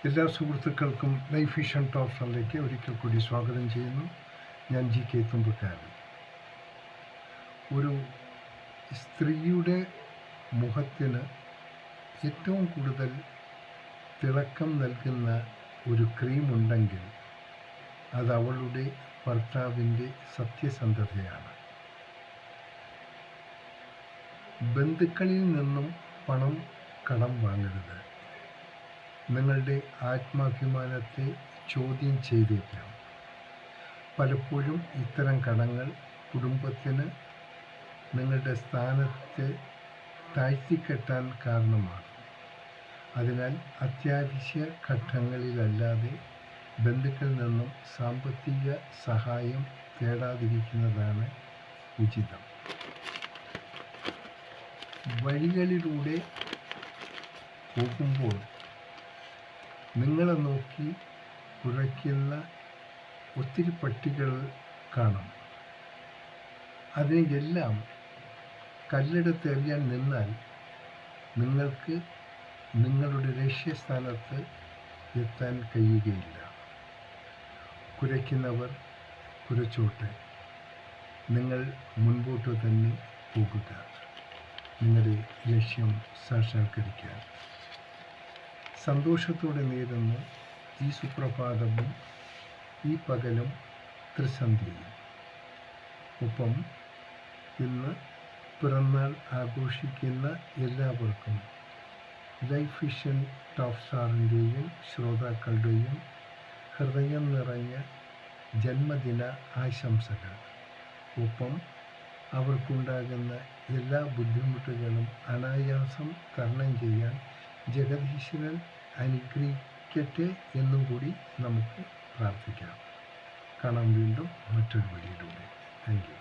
എല്ലാ സുഹൃത്തുക്കൾക്കും life vision ടോക്സിലേക്ക് ഒരിക്കൽ കൂടി സ്വാഗതം ചെയ്യുന്നു. ഞാൻ GK തുമ്പക്കാരൻ. ഒരു സ്ത്രീയുടെ മുഖത്തിന് ഏറ്റവും കൂടുതൽ തിളക്കം നൽകുന്ന ഒരു ക്രീം ഉണ്ടെങ്കിൽ അത് അവളുടെ ഭർത്താവിൻ്റെ സത്യസന്ധതയാണ്. ബന്ധുക്കളിൽ നിന്നും പണം കടം വാങ്ങരുത്. നിങ്ങളുടെ ആത്മാഭിമാനത്തെ ചോദ്യം ചെയ്തേക്കാം. പലപ്പോഴും ഇത്തരം കടങ്ങൾ കുടുംബത്തിന് നിങ്ങളുടെ സ്ഥാനത്തെ താഴ്ത്തിക്കെട്ടാൻ കാരണമാണ്. അതിനാൽ അത്യാവശ്യ ഘട്ടങ്ങളിലല്ലാതെ ബന്ധുക്കളിൽ നിന്നും സാമ്പത്തിക സഹായം തേടാതിരിക്കുന്നതാണ് ഉചിതം. വഴികളിലൂടെ പോകുമ്പോൾ നിങ്ങളെ നോക്കി കുരയ്ക്കുന്ന ഒത്തിരി പട്ടികൾ കാണും. അതിനെല്ലാം കല്ലെടുത്തെറിയാൻ നിന്നാൽ നിങ്ങൾക്ക് നിങ്ങളുടെ ലക്ഷ്യസ്ഥാനത്ത് എത്താൻ കഴിയുകയില്ല. കുരയ്ക്കുന്നവർ കുരച്ചോട്ടെ, നിങ്ങൾ മുൻപോട്ട് തന്നെ പോകുക, നിങ്ങളുടെ ലക്ഷ്യം സാക്ഷാത്കരിക്കാൻ. സന്തോഷത്തോടെ നേരുന്നു ഈ സുപ്രഭാതവും ഈ പകലും ത്രിസന്ധ്യയും. ഒപ്പം ഇന്ന് പിറന്നാൾ ആഘോഷിക്കുന്ന എല്ലാവർക്കും ലൈഫ് വിഷൻ ടോപ്പ് സ്റ്റാറിൻ്റെയും ശ്രോതാക്കളുടെയും ഹൃദയം നിറഞ്ഞ ജന്മദിന ആശംസകൾ. ഒപ്പം അവർക്കുണ്ടാകുന്ന എല്ലാ ബുദ്ധിമുട്ടുകളും അനായാസം തരണം ചെയ്യാൻ ജഗദീശ്വരൻ അനുഗ്രഹിക്കട്ടെ എന്നും കൂടി നമുക്ക് പ്രാർത്ഥിക്കാം. കാണാം വീണ്ടും മറ്റൊരു വീഡിയോയിലൂടെ. Thank you.